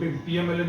PMLN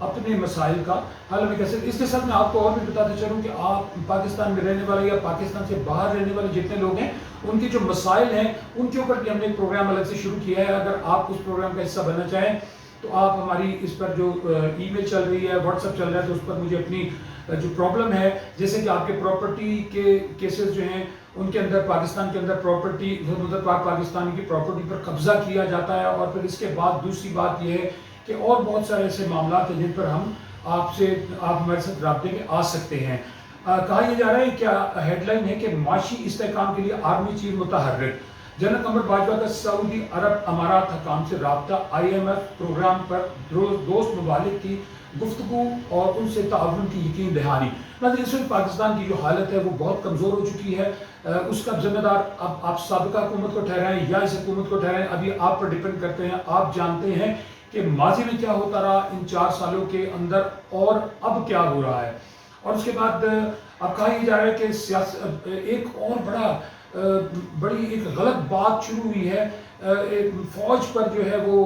اپنے مسائل کا حل ہمیں کیسے. اس کے ساتھ میں آپ کو اور بھی بتاتے چلوں کہ آپ پاکستان میں رہنے والے یا پاکستان سے باہر رہنے والے جتنے لوگ ہیں ان کے جو مسائل ہیں ان کے اوپر بھی ہم نے ایک پروگرام الگ سے شروع کیا ہے. اگر آپ اس پروگرام کا حصہ بننا چاہیں تو آپ ہماری اس پر جو ای میل چل رہی ہے، واٹس ایپ چل رہا ہے، تو اس پر مجھے اپنی جو پرابلم ہے، جیسے کہ آپ کے پراپرٹی کے کیسز جو ہیں ان کے اندر پاکستان کے اندر پراپرٹی پاکستانی کی پراپرٹی پر قبضہ کیا جاتا ہے، اور پھر اس کے بعد دوسری بات یہ ہے کہ اور بہت سارے ایسے معاملات ہیں جن پر آپ ہمارے ساتھ رابطے میں آ سکتے ہیں. کہا یہ جا رہا ہے کیا ہیڈ لائن ہے کہ معاشی استحکام کے لیے آرمی چیف متحرک. جنرل قمر باجوہ کا سعودی عرب امارات حکام سے رابطہ، IMF پروگرام پر دوست ممالک کی گفتگو اور ان سے تعاون کی یقین دہانی. اس وقت پاکستان کی جو حالت ہے وہ بہت کمزور ہو چکی ہے. اس کا ذمہ دار اب آپ سابقہ حکومت کو ٹھہرائیں یا اس حکومت کو ٹھہرائیں، ابھی آپ پر ڈیپینڈ کرتے ہیں. آپ جانتے ہیں کہ ماضی میں کیا ہوتا رہا ان 4 سالوں کے اندر اور اب کیا ہو رہا ہے. اور اس کے بعد اب کہا یہ جا رہا ہے کہ ایک اور بڑی ایک غلط بات شروع ہوئی ہے. فوج پر جو ہے وہ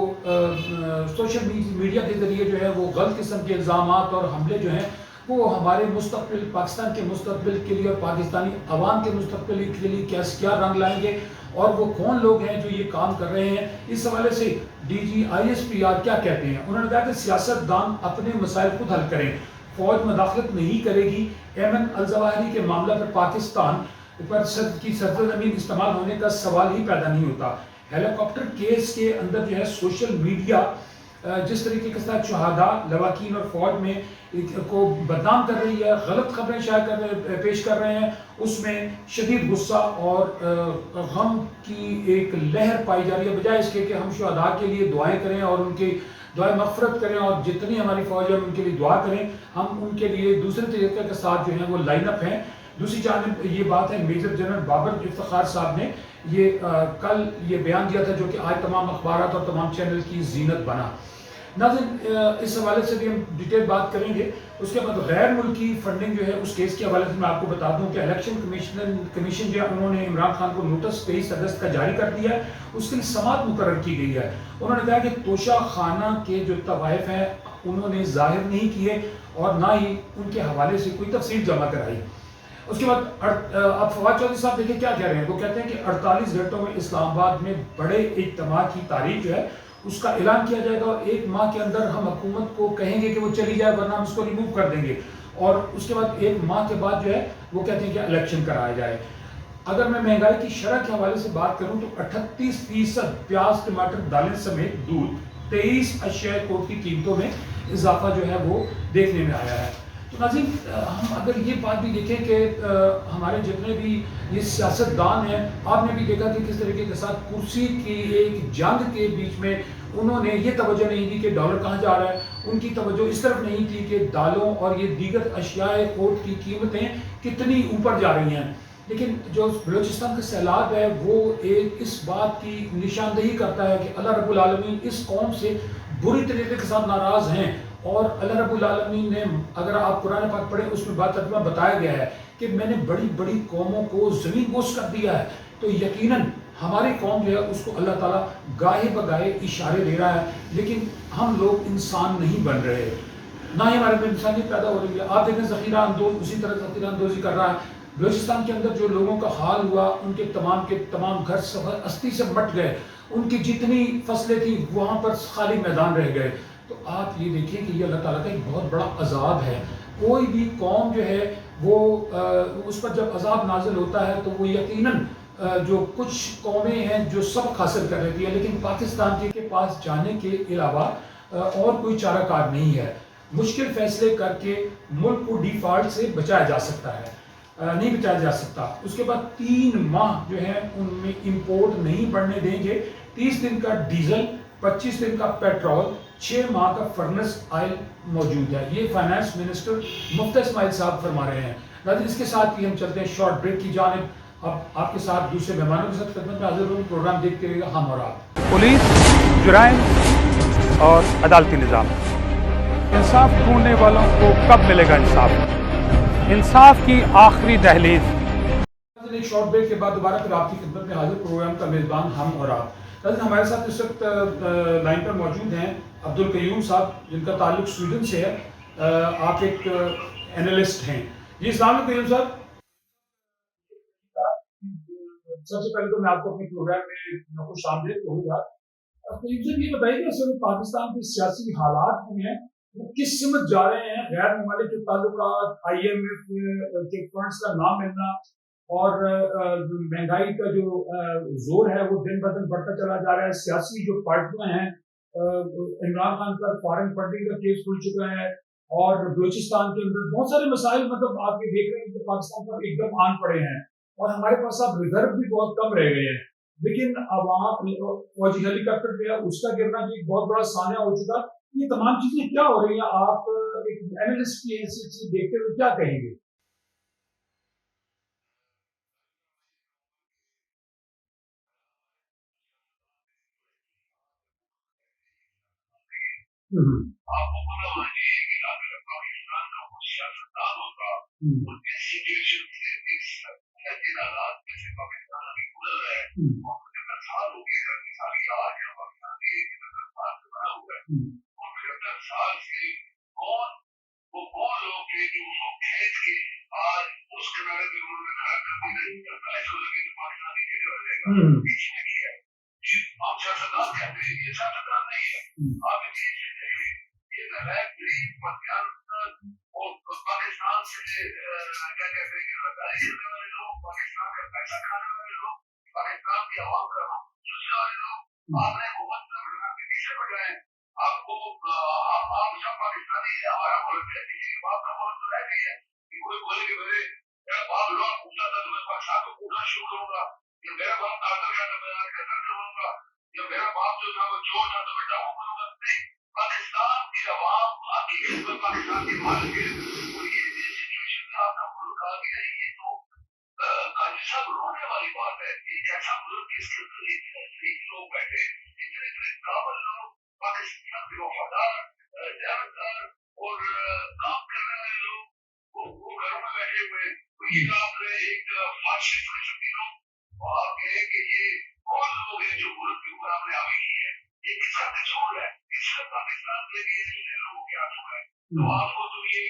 سوشل میڈیا کے ذریعے جو ہے وہ غلط قسم کے الزامات اور حملے جو ہیں وہ ہمارے مستقبل، پاکستان کے مستقبل کے لیے اور پاکستانی عوام کے مستقبل کے لیے کیا رنگ لائیں گے، اور وہ کون لوگ ہیں جو یہ کام کر رہے ہیں. اس حوالے سے DG ISPR کیا کہتے ہیں. انہوں نے کہا کہ سیاست دان اپنے مسائل خود حل کریں، فوج مداخلت نہیں کرے گی. ایمن الظواہری کے معاملہ پر پاکستان پر کی سرزمین استعمال ہونے کا سوال ہی پیدا نہیں ہوتا. ہیلی کاپٹر کیس کے اندر جو ہے سوشل میڈیا جس طریقے کے ساتھ شہداء، لواحقین اور فوج میں کو بدنام کر رہی ہے، غلط خبریں پیش کر رہے ہیں، اس میں شدید غصہ اور غم کی ایک لہر پائی جا رہی ہے. بجائے اس کے کہ ہم شہداء کے لیے دعائیں کریں اور ان کی دعائیں مغفرت کریں اور جتنی ہماری فوج ہے ان کے لیے دعا کریں، ہم ان کے لیے دوسرے طریقے کے ساتھ جو ہیں وہ لائن اپ ہیں. دوسری جانب یہ بات ہے میجر جنرل بابر افتخار صاحب نے یہ کل یہ بیان دیا تھا جو کہ آج تمام اخبارات اور تمام چینل کی زینت بنا. ناظرین اس حوالے سے بھی ہم ڈیٹیل بات کریں گے. اس کے بعد غیر ملکی فنڈنگ جو ہے اس کیس کے حوالے سے میں آپ کو بتا دوں کہ الیکشن کمیشن جو ہے انہوں نے عمران خان کو نوٹس 23 اگست کا جاری کر دیا ہے. اس کے لیے سماعت مقرر کی گئی ہے. انہوں نے کہا کہ توشہ خانہ کے جو طوائف ہیں انہوں نے ظاہر نہیں کیے اور نہ ہی ان کے حوالے سے کوئی تفصیل جمع کرائی. اس کے بعد اب فواد چودھری صاحب دیکھیں کیا کہہ رہے ہیں. وہ کہتے ہیں کہ 48 گھنٹوں میں اسلام آباد میں بڑے اجتماع کی تاریخ جو ہے اس کا اعلان کیا جائے گا اور 1 ماہ کے اندر ہم حکومت کو کہیں گے کہ وہ چلی جائے ورنہ ہم اس کو ریموو کر دیں گے. اور اس کے بعد 1 ماہ کے بعد جو ہے وہ کہتے ہیں کہ الیکشن کرایا جائے. اگر میں مہنگائی کی شرح کے حوالے سے بات کروں تو 38% پیاز، ٹماٹر، دالیں سمیت دودھ، 23 اشیاء کوٹ کی قیمتوں میں اضافہ جو ہے وہ دیکھنے میں آیا ہے. تو ناظرین ہم اگر یہ بات بھی دیکھیں کہ ہمارے جتنے بھی یہ سیاست دان ہیں، آپ نے بھی دیکھا کہ کس طریقے کے ساتھ کرسی کی ایک جنگ کے بیچ میں انہوں نے یہ توجہ نہیں دی کہ ڈالر کہاں جا رہا ہے. ان کی توجہ اس طرف نہیں تھی کہ دالوں اور یہ دیگر اشیاء کوٹ کی قیمتیں کتنی اوپر جا رہی ہیں. لیکن جو بلوچستان کا سیلاب ہے وہ ایک اس بات کی نشاندہی کرتا ہے کہ اللہ رب العالمین اس قوم سے بری طریقے کے ساتھ ناراض ہیں. اور اللہ رب العالمین نے اگر آپ قرآن پاک پڑھیں اس میں ترجمہ بتایا گیا ہے کہ میں نے بڑی بڑی قوموں کو زمین بوس کر دیا ہے. تو یقیناً ہماری قوم جو ہے اس کو اللہ تعالیٰ گاہے بگاہے اشارے دے رہا ہے، لیکن ہم لوگ انسان نہیں بن رہے، نہ ہی ہمارے میں انسانیت پیدا ہو رہی ہے. آپ دیکھیں ذخیرہ اندوز اسی طرح ذخیرہ اندوزی کر رہا ہے. بلوچستان کے اندر جو لوگوں کا حال ہوا ان کے تمام گھر استی سے مٹ گئے، ان کی جتنی فصلیں تھیں وہاں پر خالی میدان رہ گئے. تو آپ یہ دیکھیں کہ یہ اللہ تعالیٰ کا ایک بہت بڑا عذاب ہے. کوئی بھی قوم جو ہے وہ اس پر جب عذاب نازل ہوتا ہے تو وہ یقیناً جو کچھ قومیں ہیں جو سبق حاصل کر لیتی ہیں، لیکن پاکستان کے پاس جانے کے علاوہ اور کوئی چارہ کار نہیں ہے. مشکل فیصلے کر کے ملک کو ڈیفالٹ سے بچایا جا سکتا ہے، نہیں بچایا جا سکتا. اس کے بعد 3 ماہ جو ہے ان میں امپورٹ نہیں بڑھنے دیں گے. 30 دن کا ڈیزل، 25 دن کا پیٹرول، 6 ماہ کا فرنس آئل موجود ہے. یہ فائنانس منسٹر مفتی اسماعیل صاحب فرما رہے ہیں. ناظرین اس کے ساتھ ہی ہم چلتے ہیں شارٹ بریک کی جانب. اب آپ کے ساتھ دوسرے مہمانوں کے ساتھ خدمت میں حاضر ہوں. پروگرام دیکھتے رہیے گا ہم اور آپ. پولیس، جرائم اور عدالتی نظام، انصاف ڈھونڈنے والوں کو کب ملے گا انصاف؟ انصاف کی آخری دہلیز. ایک شارٹ بریک کے بعد دوبارہ پھر آپ کی خدمت میں حاضر. پروگرام کا میزبان ہم اور آپ. ناظرین ہمارے ساتھ اس وقت لائن پر موجود ہیں عبد القیوم صاحب جن کا تعلق سویڈن سے ہے. آپ ایک اینالسٹ ہیں. جی السلام علیکم قیوم صاحب. سب سے پہلے تو میں آپ کو اپنے پروگرام میں خوش آمدید کہوں گا. قیوم صاحب یہ بتائیے کہ اصل میں پاکستان کے سیاسی حالات جو ہیں وہ کس سمت جا رہے ہیں؟ غیر ممالک کے تعلقات, IMF کے فنڈز کا نہ ملنا اور مہنگائی کا جو زور ہے وہ دن بدن بڑھتا چلا جا رہا ہے. سیاسی جو پارٹیاں ہیں, عمران خان پر فارن فنڈنگ کا کیس کھل چکا ہے اور بلوچستان کے اندر بہت سارے مسائل مطلب آپ یہ دیکھ رہے ہیں کہ پاکستان پر ایک دم آن پڑے ہیں اور ہمارے پاس اب ریزرو بھی بہت کم رہ گئے ہیں. لیکن عوام فوجی ہیلی کاپٹر جو ہے اس کا گرنا بھی ایک بہت بڑا سانحہ ہو چکا. یہ تمام چیزیں کیا ہو رہی ہیں؟ آپ ایک اینالسٹ کی حیثیت سے دیکھتے ہوئے کیا کہیں گے؟ آپ کو پتا ہونا چاہیے کہ اگر پاکستان کا کوئی سیاستدان ہوتا اور اس سچویشن سے اس حالات میں سے پاکستان ابھی گزر رہا ہے اور پچہتر سال ہو گئے کافی سال یا آج ہے پاکستان کے ایک بنا ہوا ہے اور 75 سال سے کون لوگ تھے جو اس کو کھینچ کے آج اس کنارے پہ انہوں نے کھڑا کر دیا. ایسا لگے تو پاکستان ہی چلا جائے گا. پیچھے میں کیا ہے ہم سیاستدان کہتے ہیں, یہ سیاستدان نہیں ہے. آپ یہ نلائق ترین پاکستان اور پاکستان سے کیا کہتے ہیں رضائی کرنے والے لوگ, پاکستان کا پیسہ کھانے والے لوگ, پاکستان کی عوام کا چوسنے والے لوگ. آپ نے حکومت کا بڑھنا کے پیچھے پڑ جائیں. آپ کو آپ سب پاکستانی ہے, ہمارا ملک ہے, آپ کا ملک تو رہ گئی ہے. کوئی بولے کہ میرا باپ لوگ پوچھا تھا تو میں پاکستان کو پوچھنا شروع کروں گا, یا میرا باپ ڈاکٹر گیا تو میں آج کا ڈاکٹر بنوں گا, یا میرا باپ جو تھا وہ چور تھا تو میں ڈاکو بنوں گا. نہیں, پاکستان کی عوام آپ کی پاکستان کے مالک ہے. اور یہ سچویشن میں آپ کا ملک آ گیا ہے, یہ تو سب رونے والی بات ہے. ایک ایسا ملک جس کے اندر اتنے شریف لوگ بیٹھے, اتنے قابل لوگ, پاکستان کے وفادار, دیانتدار اور کام کرنے والے لوگ وہ گھروں میں بیٹھے ہوئے. یہ آپ نے ایک فاشسٹ قسم کی لوگ اور آپ کہیں کہ یہ کون لوگ ہیں جو ملک کے اوپر آپ نے حاوی کی ہے. یہ کس کا قصور ہے؟ اس کا پاکستان کے لیے اتنے لوگوں کے ہاتھوں ہے. تو آپ کو تو یہ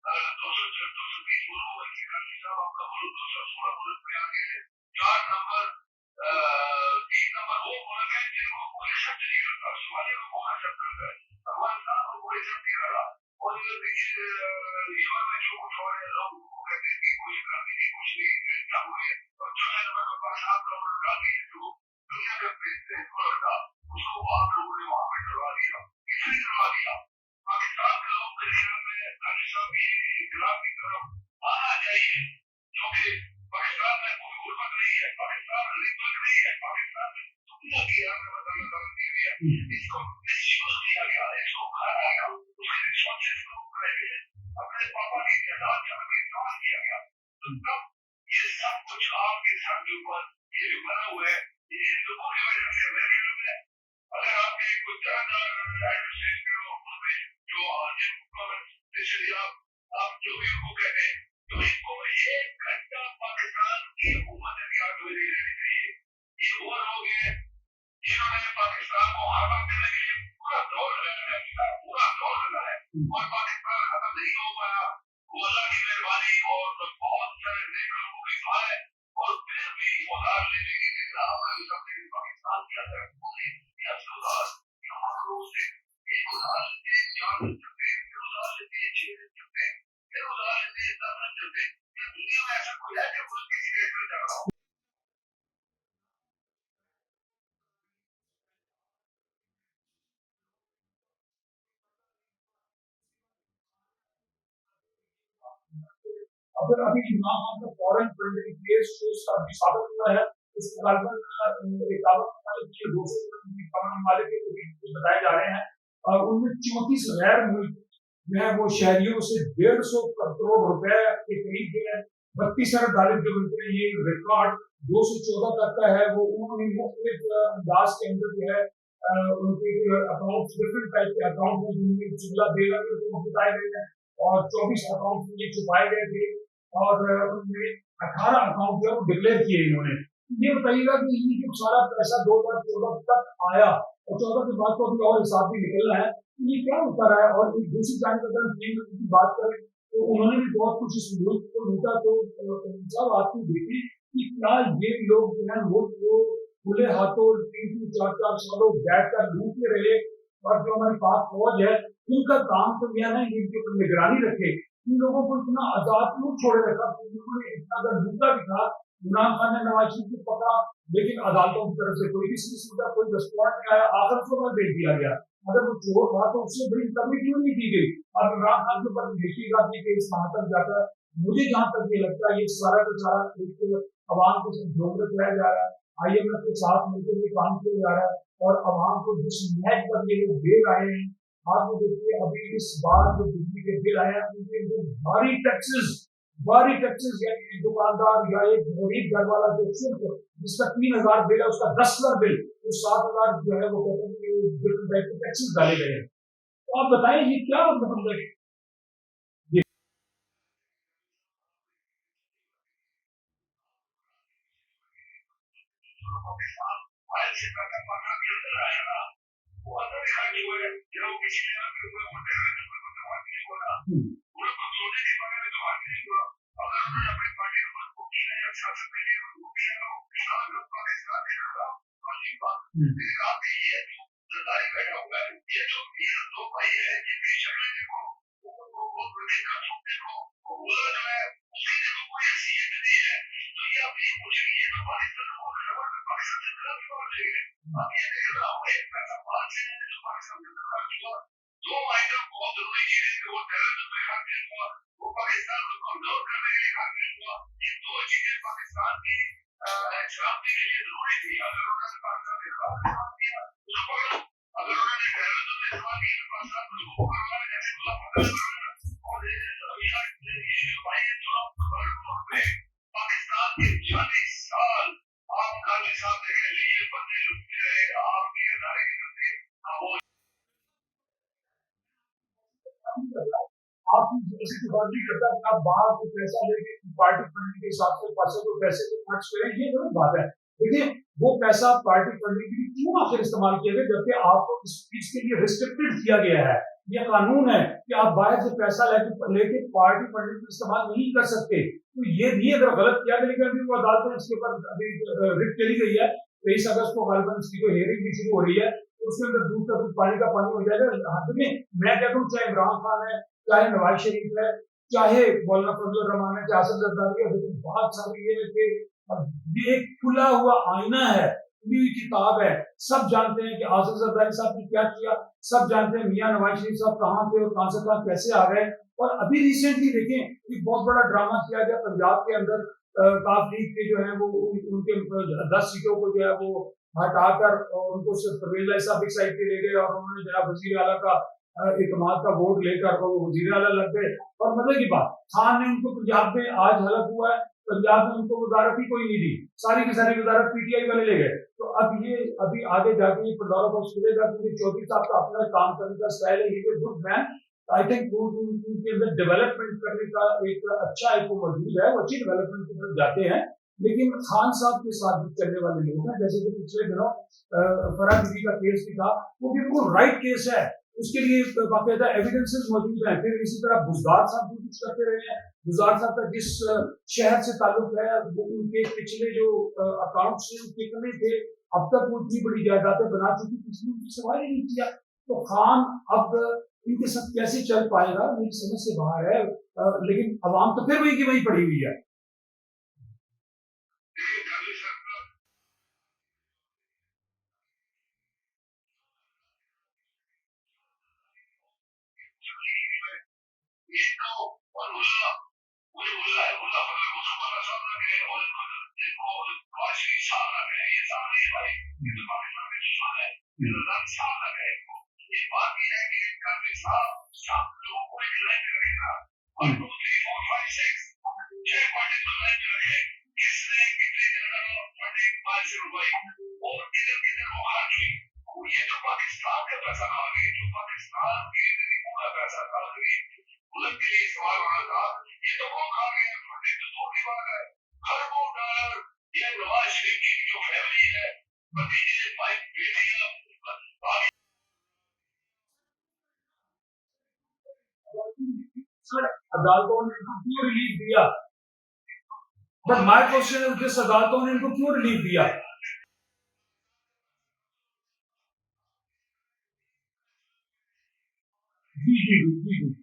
220 ملکوں میں صاحب آپ کا ملک 216 ملک میں آگے ہے. 4 نمبر 3 نمبر وہ ملک ہے جن کو کوئی ایکسپٹ نہیں کرتا. صومالیہ کو کون ایکسپٹ کرتا ہے؟ افغانستان کو کوئی ایکسپٹ نہیں کر رہا. اور یمن میں جو کچھ ہو رہے ہیں لوگ کو کہتے ہیں کہ کوئی کرنی نہیں, کچھ نہیں سب ہوئے. اور جو ہے پاکستان کا ملک آگے ہے جو دنیا کا بہترین ملک تھا, اس کو آپ لوگوں نے وہاں پہ ڈروا دیا. کس نے ڈروا دیا؟ پاکستان کے لوگ میرے خیال میں حاجی صاحب یہ انقلاب کی طرف آنا چاہیے, کیونکہ پاکستان میں کوئی غربت نہیں ہے, پاکستان غریب ملک نہیں ہے, پاکستان میں دنیا کی اللہ تعالیٰ دی ہوئی ہے. اس کو مس یوز کیا گیا ہے, اس کو کھایا گیا, اس کے ریسورسز کو کھائے گئے, اپنے پاپا کی تعداد کا استعمال کیا گیا. تو تب یہ سب کچھ آپ کے سر کے اوپر یہ جو بنا ہوا ہے یہ ان لوگوں کی وجہ سے میرے خیال میں. اگر آپ کے کوئی جو آپ جو بھی ان کو کہتے ہیں تو ان کو 1 گھنٹہ پاکستان کی حکومت اختیار ہوئے نہیں رہنی چاہیے. یہ وہ لوگ ہیں جنہوں نے پاکستان کو ختم کرنے کے لیے پورا دور لگایا ہے اور پاکستان ختم نہیں ہو پایا. وہ اللہ کی مہربانی اور بہت سارے نیک لوگوں کی دعا ہے. اور پھر بھی ادھار لینے کے لیے پاکستان کے اندر اگر ابھی عمران خان کا فورن فنڈنگ کیس جو ابھی ثابت ہوا ہے, اس کے ممالک کے بتائے جا رہے ہیں, اور ان میں 34 غیر ملک جو ہے وہ شہریوں سے 150 کروڑ روپے کے قریب جو ہے 32 ارب ڈالر جو ملتے ہیں. یہ ریکارڈ 214 تک کا ہے. وہ انہوں نے مختلف انداز کے اندر جو ہے ان کے اکاؤنٹ ڈفرنٹ ٹائپ کے اکاؤنٹ میں جن میں جملہ دے کر بتائے گئے ہیں, اور 24 اکاؤنٹ میں چھپائے گئے تھے, اور ان میں 18 اکاؤنٹ جو ڈکلیئر کیے انہوں نے. یہ بتائیے گا کہ یہ جو سارا پیسہ 2014 تک آیا اور 14 کے بعد تو ابھی اور حساب بھی نکلنا ہے، یہ کیا ہوتا رہا ہے؟ اور ایک دوسری جانب اگر ہم کی بات کریں تو انہوں نے بھی بہت کچھ اس ملک کو لوٹا، تو صاحب آپ کو دیکھیں کہ کیا یہ لوگ جو ہے ملک کو کھلے ہاتھوں 3-4 سالوں بیٹھ کر لوٹتے رہے، اور جو ہماری پاک فوج ہے ان کا کام تو یہ ہے ان کے اوپر نگرانی رکھے، ان لوگوں کو اتنا آزاد کیوں چھوڑے رکھا؟ انہوں نے اتنا اگر لوٹا بھی تھا، عمران خان نے نواز شریف کو پکڑا لیکن عدالتوں کی طرف سے کوئی کسی قسم کا کوئی ریسپونس نہیں آیا، آخر کو میں بھیج دیا گیا۔ اگر وہ چور تھا تو اس سے بڑی کمی کیوں نہیں کی گئی؟ اور عمران خان کے اوپر دیکھیے گا کہ اس وہاں تک جاتا ہے، مجھے جہاں تک یہ لگتا ہے یہ سارا کا سارا ایک عوام کے ساتھ جھومرت رہ جا رہا ہے، آئی ایم ایف کے ساتھ مل کے یہ کام کیا جا رہا ہے، اور عوام کو جس محنت پر یہ لوگ دے رہے ہیں، آپ کو دیکھیے ابھی اس بار جو بجلی کے بل آئے ہیں ان کے بھاری ٹیکسز یعنی دکاندار یا ایک غریب گھر والا جو صرف جس کا 3,000 بل ہے اس کا 10,000 بل، وہ 7,000 جو ہے وہ کہتے ہیں کہ ٹیکسز ڈالے گئے ہیں۔ تو آپ بتائیں یہ کیا مطلب ہے؟ آپ ایسی کی بات نہیں کرتا کہ آپ باہر کو پیسہ لے کے پارٹی فنڈنگ کے حساب سے پیسے کو خرچ کریں، یہ غلط بات ہے۔ دیکھیں وہ پیسہ پارٹی فنڈنگ کے لیے کیوں آخر استعمال کیا گیا جبکہ آپ کو اس چیز کے لیے ریسٹرکٹڈ کیا گیا ہے؟ یہ قانون ہے کہ آپ باہر سے پیسہ لے کے پارٹی فنڈنگ کا استعمال نہیں کر سکتے۔ تو یہ بھی اگر غلط کیا گیا، لیکن ابھی وہ عدالت میں اس کے اوپر ابھی رٹ چلی گئی ہے، 23 اگست کو غالباً اس کی جو ہیئرنگ بھی شروع ہو رہی ہے، اس کے اندر دودھ کا دودھ پانی کا پانی ہو جائے گا۔ میں کہتا ہوں چاہے عمران خان ہے، چاہے نواز شریف ہے، چاہے مولانا فضل الرحمان ہے، چاہے اسد زرداری ہے، لیکن بات ساری یہ ہے کہ یہ ایک کھلا ہوا آئینہ ہے، کھلی ہوئی کتاب ہے۔ سب جانتے ہیں کہ اسد زرداری صاحب نے کیا کیا، سب جانتے ہیں میاں نواز شریف صاحب کہاں تھے اور کہاں سے کہاں کیسے آ گئے۔ اور ابھی ریسنٹلی دیکھیں ایک بہت بڑا ڈرامہ کیا گیا پنجاب کے اندر، کاف لیگ کے جو ہے وہ ان کے 10 سیٹوں کو جو ہے وہ ہٹا کر اور ان کو صرف پرویز لائی صاحب ایک سائڈ پہ لے گئے، اور انہوں نے جناب وزیر اعلیٰ کا اعتماد کا ووٹ لے کر وہ وزیر اعلیٰ لگ گئے۔ اور مزے کی بات، خان نے ان کو پنجاب میں آج حلف ہوا ہے، پنجاب میں ان کو وزارت ہی کوئی نہیں دی، ساری کی ساری وزارت پی ٹی آئی والے لے گئے۔ تو اب یہ ابھی آگے جا کے یہ پنڈورا باکس کھلے گا، کیونکہ چودھری صاحب کا اپنا کام کرنے کا اسٹائل ہے، یہ good main I think in کے اندر ڈیولپمنٹ کرنے کا ایک اچھا ایک موجود ہے، وہ اچھی ڈیولپمنٹ کی طرف جاتے ہیں۔ لیکن خان صاحب کے ساتھ بھی چلنے والے لوگ ہیں، جیسے کہ پچھلے دنوں فرح بیوی کا کیس بھی تھا، وہ بالکل رائٹ کیس ہے، اس کے لیے باقاعدہ ایویڈنسز موجود ہیں۔ پھر اسی طرح بزدار صاحب بھی کچھ کرتے رہے ہیں، بزدار صاحب کا جس شہر سے تعلق ہے ان کے پچھلے جو اکاؤنٹس کتنے تھے، اب تک وہ اتنی بڑی جائیدادیں بنا چکی، کسی نے سوال ہی نہیں کیا۔ تو خان اب ان کے ساتھ کیسے چل پائے گا میری سمجھ سے باہر ہے، لیکن عوام تو پھر وہی کی وہی پڑی ہوئی ہے۔ عدالتوں نے ان کو کیوں ریلیف دیا؟ بٹ مائی کوشچن ہے کس عدالتوں نے ان کو کیوں ریلیف دیا؟ جی جی جی جی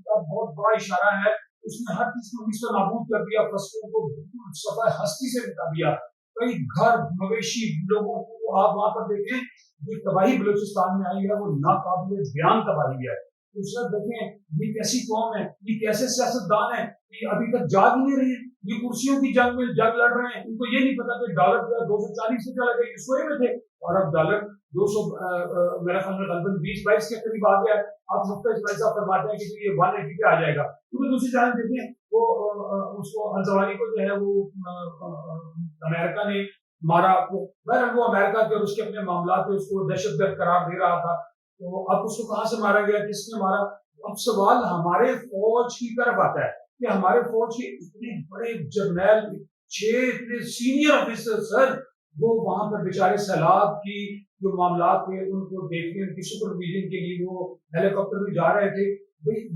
کا بہت بڑا اشارہ ہے. اس نے ہر چیز کو نیست و نابود کر دیا، فصلوں کو بالکل صفحہ ہستی سے مٹا دیا. کئی گھر مویشی لوگوں کو آپ وہاں پر دیکھیں، جو تباہی بلوچستان میں آئی ہے وہ ناقابل بیان تباہی ہے. اس وقت دیکھیں یہ کیسی قوم ہے، یہ کیسے سیاستدان ہیں، یہ ابھی تک جاگ ہی نہیں رہی، یہ کرسیوں کی جنگ میں جنگ لڑ رہے ہیں. ان کو یہ نہیں پتا کہ ڈالر جو ہے 240 سے چلا گیا، سوئے میں تھے، اور اب ڈالر 200 میرا خیال میں غالباً 20-22 کے قریب آ گیا ہے. آپ مختلف اسماعیل صاحب فرماتے ہیں کہ یہ 180 پہ آ جائے گا. کیونکہ دوسری جانب دیکھیں وہ اس کو الزوانی کو جو ہے وہ امریکہ نے مارا. وہ امریکہ کے اور اس کے اپنے معاملات میں اس کو دہشت گرد قرار دے رہا تھا. تو اب اس کو کہاں سے مارا گیا، کس نے مارا؟ اب سوال ہمارے فوج کی طرف آتا ہے کہ ہمارے فوج کے اتنے بڑے جرنیل، 6 اتنے سینئر آفیسر سر، وہ وہاں پر بیچارے سیلاب کی جو معاملات تھے ان کو دیکھنے، ان کی سپرویژن کے لیے وہ ہیلی کاپٹر میں جا رہے تھے.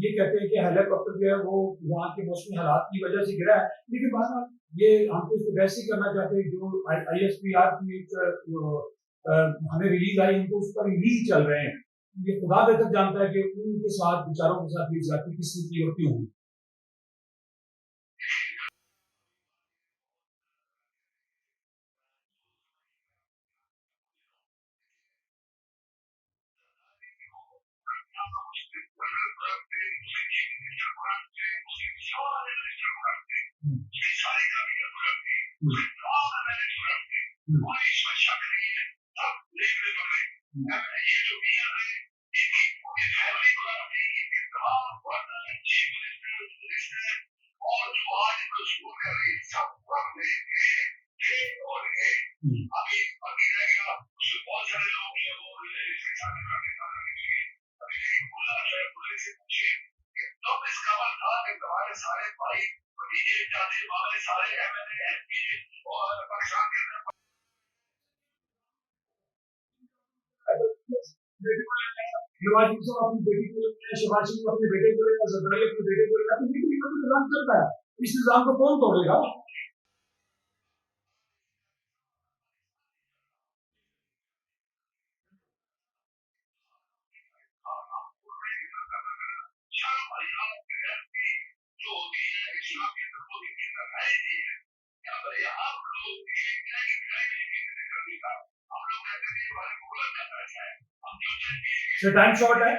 یہ کہتے ہیں کہ ہیلی کاپٹر جو ہے وہ وہاں کے موسمی حالات کی وجہ سے گرا ہے. لیکن بہرحال یہ ہم تو اس کو بحث ہی کرنا چاہتے ہیں. جو آئی ایس پی آر کی ہمیں ریلیز آئی، ان کو اس پر ہی چل رہے ہیں. یہ خدا بہتر جانتا ہے کہ ان کے ساتھ بیچاروں کے ساتھ یہ زیادتی کس نے کی اور کیوں ہوئی. اپنی بیٹی کو لینا، شباز شریف اپنے بیٹے کو لینا، زرداری اپنے بیٹے کو لینا، تو یہ نظام چلتا ہے. اس نظام کو کون توڑے گا؟ ٹائم شارٹ ہے.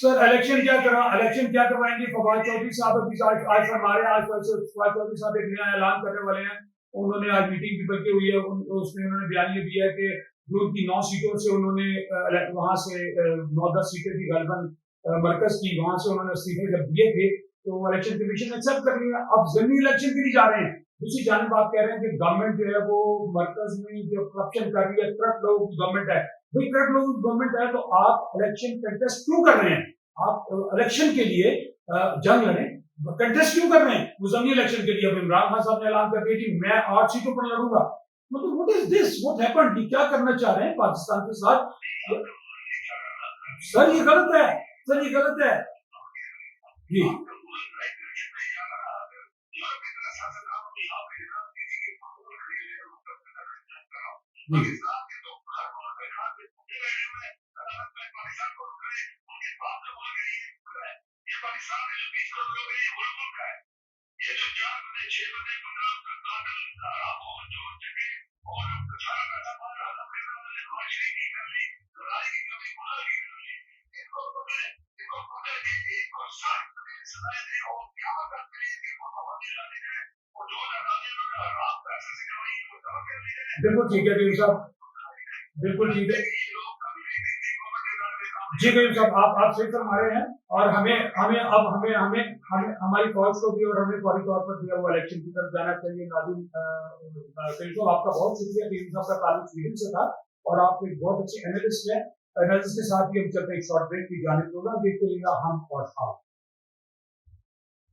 سر الیکشن کیا کروائیں گے؟ فواد چودھری صاحب آج فرما رہے ہیں، آج فواد چودھری صاحب ایک نیا اعلان کرنے والے ہیں. انہوں نے آج میٹنگ بھی بلکہ ہوئی ہے، اس میں انہوں نے بیانیہ دیا ہے کہ جو کی 9 سیٹوں سے انہوں نے وہاں سے 9-10 سیٹیں تھی غالباً مرکز کی، وہاں سے انہوں نے استعفے جب دیے تھے تو الیکشن کمیشن نے ایکسپٹ کر لیا. اب ضمنی الیکشن کے لیے جا رہے ہیں. دوسری جانب آپ کہہ رہے ہیں کہ گورنمنٹ جو ہے وہ مرکز میں جو کرپشن کر رہی ہے، کرپٹ لوگوں کی گورنمنٹ ہے. بھائی کرنٹ لوگ گورنمنٹ ہے تو آپ الیکشن کنٹیسٹ کیوں کر رہے ہیں؟ آپ الیکشن کے لیے جنگ لڑیں، کنٹیسٹ کیوں کر رہے ہیں؟ مزمنی الیکشن کے لیے اب عمران خان صاحب نے اعلان کر دیا کہ میں 8 سیٹوں پر لڑوں گا. مطلب what is this? What happened? کیا کرنا چاہ رہے ہیں پاکستان کے ساتھ؟ سر یہ غلط ہے، سر یہ غلط ہے. جی جی بالکل ٹھیک ہے کریم صاحب، بالکل ٹھیک ہے. جی کریم صاحب آپ صحیح فرما رہے ہیں، اور ہماری فوج کو بھی اور ہمیں فوری طور پر دیا ہوا الیکشن کی طرف جانا چاہیے. ناظرین کریم صاحب آپ کا بہت شکریہ. کریم صاحب کا تعلق سویڈن سے تھا اور آپ ایک بہت اچھے اینالسٹ ہیں. اینالسٹ کے ساتھ ہی ہم چلتے ایک شارٹ بریک کی جانب پروگرام دیکھتے رہیے گا ہم اور آپ.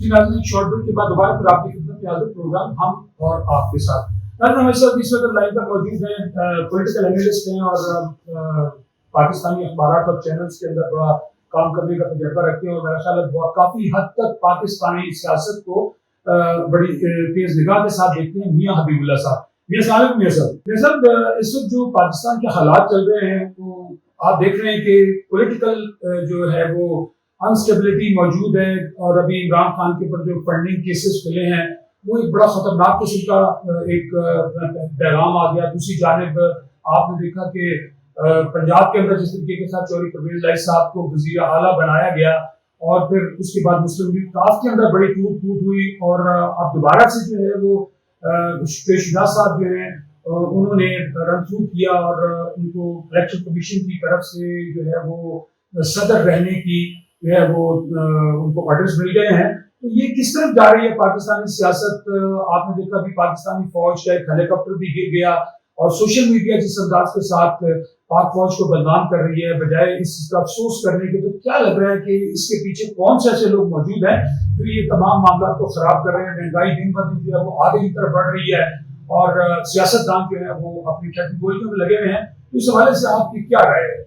جی ناظرین شارٹ بریک کے بعد دوبارہ پھر آپ کی خدمت میں حاضر پروگرام ہم اور آپ کے ساتھ. ناظرین ہمارے ساتھ اس وقت لائن پر موجود ہیں پولیٹیکل اینالسٹ ہیں اور پاکستانی اخبارات اور چینلز کے اندر بڑا کام کرنے کا تجربہ رکھتے ہیں اور میرا خیال ہے کافی حد تک پاکستانی سیاست کو بڑی تیز نگاہ کے ساتھ دیکھتے ہیں. میاں حبیب اللہ صاحب. میاں السلام علیکم. میاں صاحب اس وقت جو پاکستان کے حالات چل رہے ہیں وہ آپ دیکھ رہے ہیں کہ پولیٹیکل جو ہے وہ انسٹیبلٹی موجود ہے، اور ابھی عمران خان کے اوپر جو فنڈنگ کیسز کھلے ہیں وہ ایک بڑا خطرناک قسم کا ایک پیغام آ گیا. دوسری جانب آپ نے دیکھا کہ پنجاب کے اندر جس طریقے کے ساتھ چوہدری پرویز الہی صاحب کو وزیر اعلیٰ بنایا گیا اور پھر اس کے بعد مسلم لیگ کاف کے اندر بڑی ٹوٹ پھوٹ ہوئی، اور اب دوبارہ سے جو ہے وہ پیشوا صاحب جو ہیں انہوں نے رن تھرو کیا اور ان کو الیکشن کمیشن کی طرف سے جو ہے وہ صدر رہنے کی جو ہے وہ ان کو آرڈرز مل گئے ہیں. تو یہ کس طرف جا رہی ہے پاکستانی سیاست؟ آپ نے دیکھا بھی پاکستانی فوج کا ایک ہیلی کاپٹر بھی گر گیا، اور سوشل میڈیا جس انداز کے ساتھ پاک فوج کو بدنام کر رہی ہے بجائے اس کا افسوس کرنے کے، تو کیا لگ رہا ہے کہ اس کے پیچھے کون سے ایسے لوگ موجود ہیں جو یہ تمام معاملات کو خراب کر رہے ہیں؟ مہنگائی دن بہ دن جو ہے وہ آگے کی طرف بڑھ رہی ہے اور سیاست دان جو ہے وہ اپنی ٹھٹی گولیوں میں لگے ہوئے ہیں. تو اس حوالے سے آپ کی کیا رائے ہے؟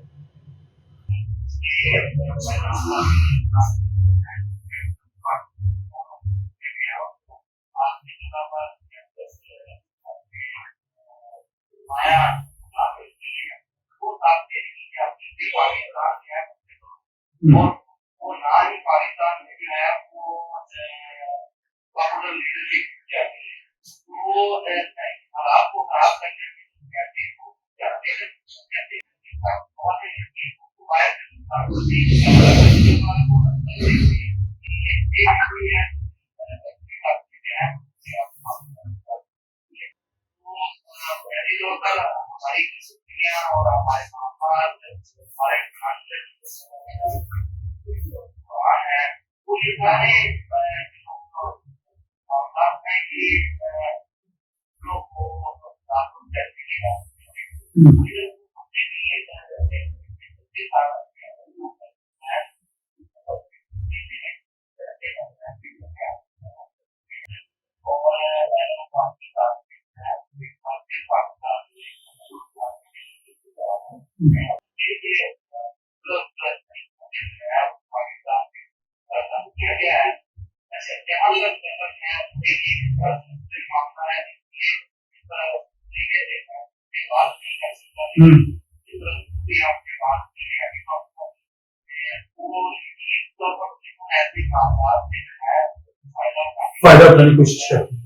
فائدہ اٹھانے کی کوشش کرتے ہیں.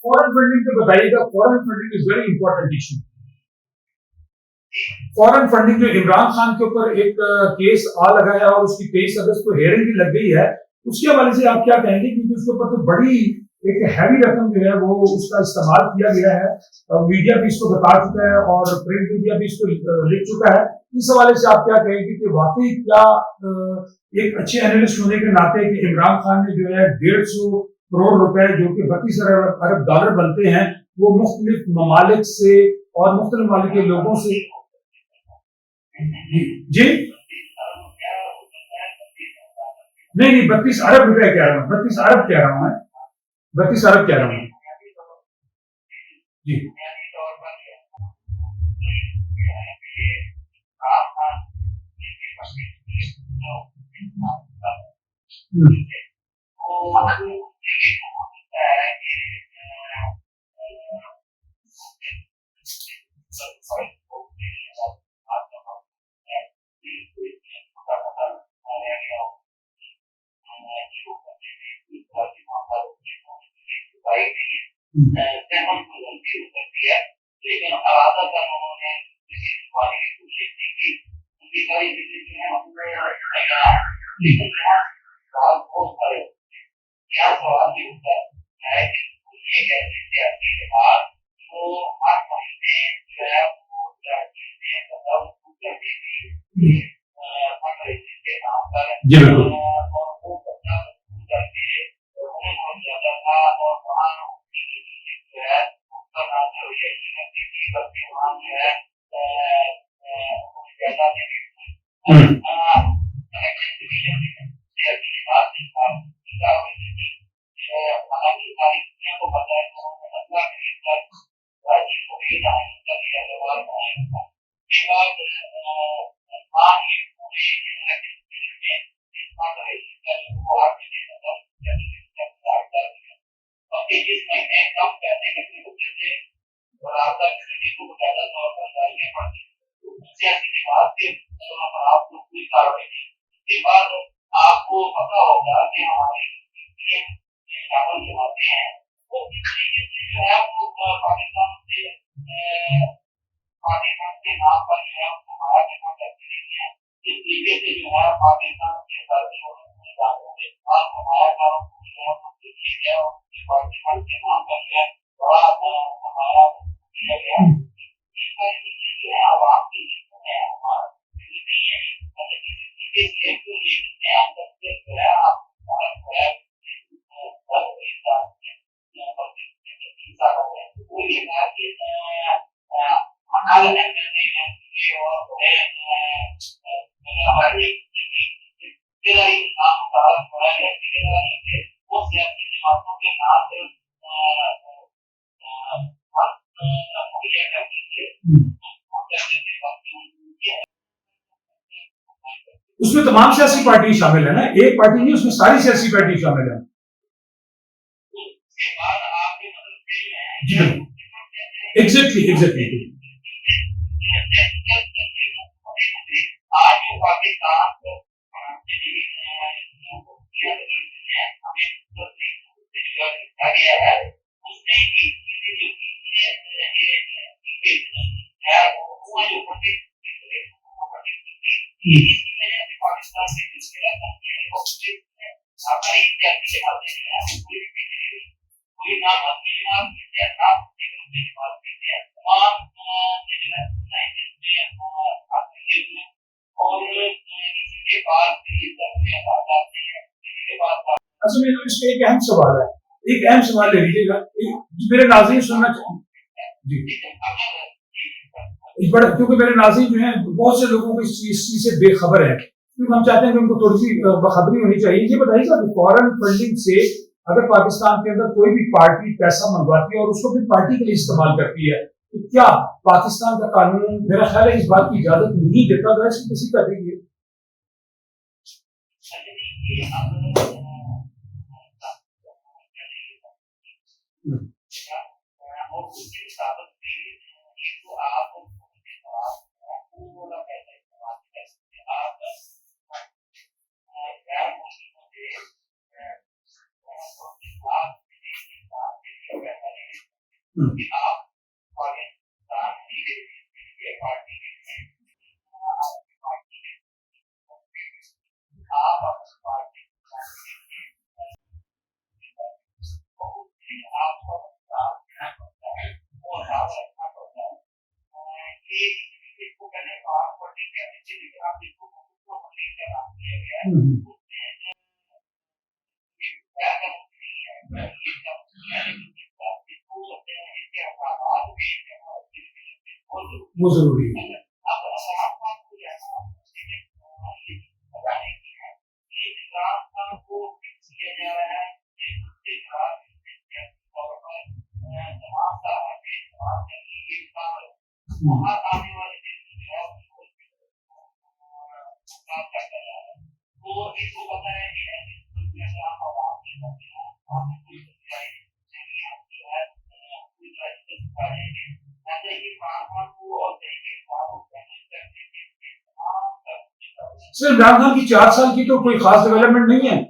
فورن فنڈنگ تو بتائیے گا. Foreign funding is very important issue. Foreign funding جو عمران خان کے اوپر ایک کیس لگا ہے اور اس کی 23 اگست کو ہیئرنگ بھی لگ گئی ہے, اس کے حوالے سے آپ کیا کہیں گے؟ کیونکہ اس کے اوپر تو بڑی ایک ہیوی رقم جو ہے وہ اس کا استعمال کیا گیا ہے, میڈیا بھی اس کو بتا چکا ہے اور پرنٹ میڈیا بھی اس کو لکھ چکا ہے. اس حوالے سے آپ کیا کہیں گے کہ واقعی کیا ایک اچھے اینالسٹ ہونے کے ناطے کہ عمران خان نے جو ہے 150 کروڑ روپے جو کہ 32 ارب ڈالر بنتے ہیں وہ مختلف ممالک سے اور مختلف ممالک کے لوگوں سے جی نہیں 32 ارب روپے کہہ رہا ہوں, 32 ارب کہہ رہا ہوں میں, 32 ارب کہہ رہا ہوں جی. جی بالکل. اس میں تمام سیاسی پارٹی شامل ہے نا, ایک پارٹی نہیں, اس میں ساری سیاسی پارٹی شامل ہے. جی ایگزیکٹلی ایگزیکٹلی. اصل میں اس کا ایک اہم سوال ہے, ایک اہم سوال لے لیجیے گا, میرے ناظرین سننا چاہیے جی, کیونکہ میرے ناظرین جو ہیں بہت سے لوگوں کو اس چیز سے بے خبر ہے, کیونکہ ہم چاہتے ہیں کہ ان کو تھوڑی سی بخبری ہونی چاہیے. یہ بتائیے گا کہ فورن فنڈنگ سے اگر پاکستان کے اندر کوئی بھی پارٹی پیسہ منگواتی ہے اور اس کو بھی پارٹی کے لیے استعمال کرتی ہے تو کیا پاکستان کا قانون میرا خیال ہے اس بات کی اجازت نہیں دیتا, تو ایسی کسی کر دیجیے. وہ ضروری ہے. سر عمران خان کی 4 سال کی تو کوئی خاص ڈیولپمنٹ نہیں ہے.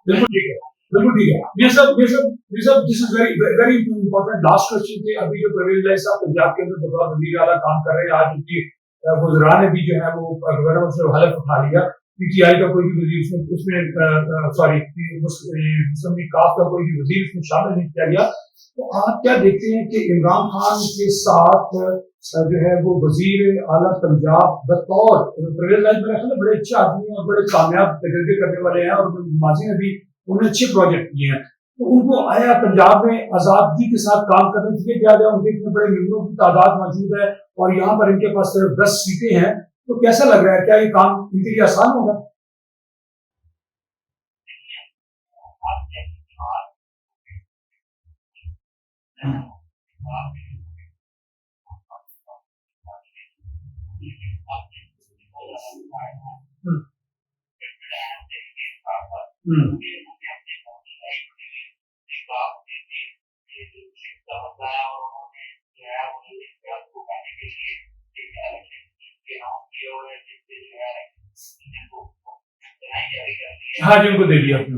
بالکل ٹھیک ہے, بالکل ٹھیک ہے. یہ سب this is very important. Last question تھے. ابھی جو پرویز الہی صاحب پنجاب کے اندر بطور وزیر اعلیٰ کام کر رہے ہیں, آج ان کی وزراء نے بھی جو ہے وہ گورنر سے حلف اٹھا لیا. پی ٹی آئی کا کوئی بھی وزیر اس میں سوری مسلم لیگ کاف کا کوئی بھی وزیر اس میں شامل نہیں کیا گیا. تو آپ کیا دیکھتے ہیں کہ عمران خان کے ساتھ جو ہے وہ وزیر اعلیٰ پنجاب بطور پرویز الہی میرا خیال ہے بڑے اچھے آدمی ہیں اور بڑے کامیاب تجربے کرنے والے ہیں, اور ماضی میں بھی انہوں نے اچھے پروجیکٹ کیے ہیں. تو ان کو آیا پنجاب میں آزادی کے ساتھ کام کرنے کے لیے کیا جائے؟ ان کے اتنے بڑے ممبروں کی تعداد موجود ہے اور یہاں پر ان کے پاس صرف 10 سیٹیں ہیں. تو کیسا لگ رہا ہے, کیا یہ کام ان کے لیے آسان ہوگا؟ ہاں جی, ان کو دے دیا آپ نے.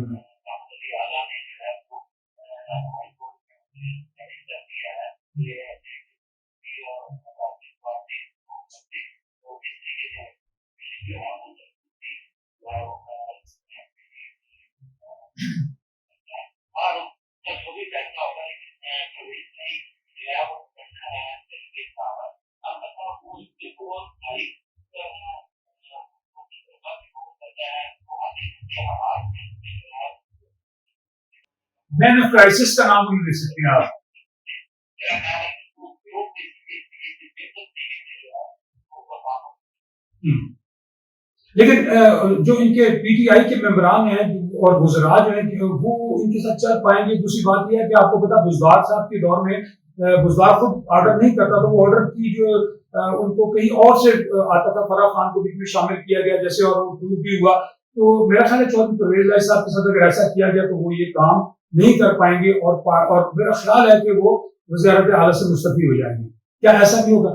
مین آف کرائسس کا نام نہیں دے سکتے ہیں آپ. لیکن جو ان کے پی ٹی آئی کے ممبران ہیں اور وزراء جو ہیں وہ ان کے ساتھ چل پائیں گے. دوسری بات یہ ہے کہ آپ کو پتا بزدار صاحب کے دور میں بزدار خود آرڈر نہیں کرتا تو وہ آرڈر کی جو ان کو کہیں اور سے آتا تھا. فرح خان کو بیچ میں شامل کیا گیا جیسے, اور وہ پروو بھی ہوا. تو میرا خیال ہے چودھری پرویز الہی صاحب کے ساتھ اگر ایسا کیا گیا تو وہ یہ کام نہیں کر پائیں گے, اور میرا خیال ہے کہ وہ وزارت اعلیٰ سے مستعفی ہو جائیں گے. کیا ایسا نہیں ہوگا؟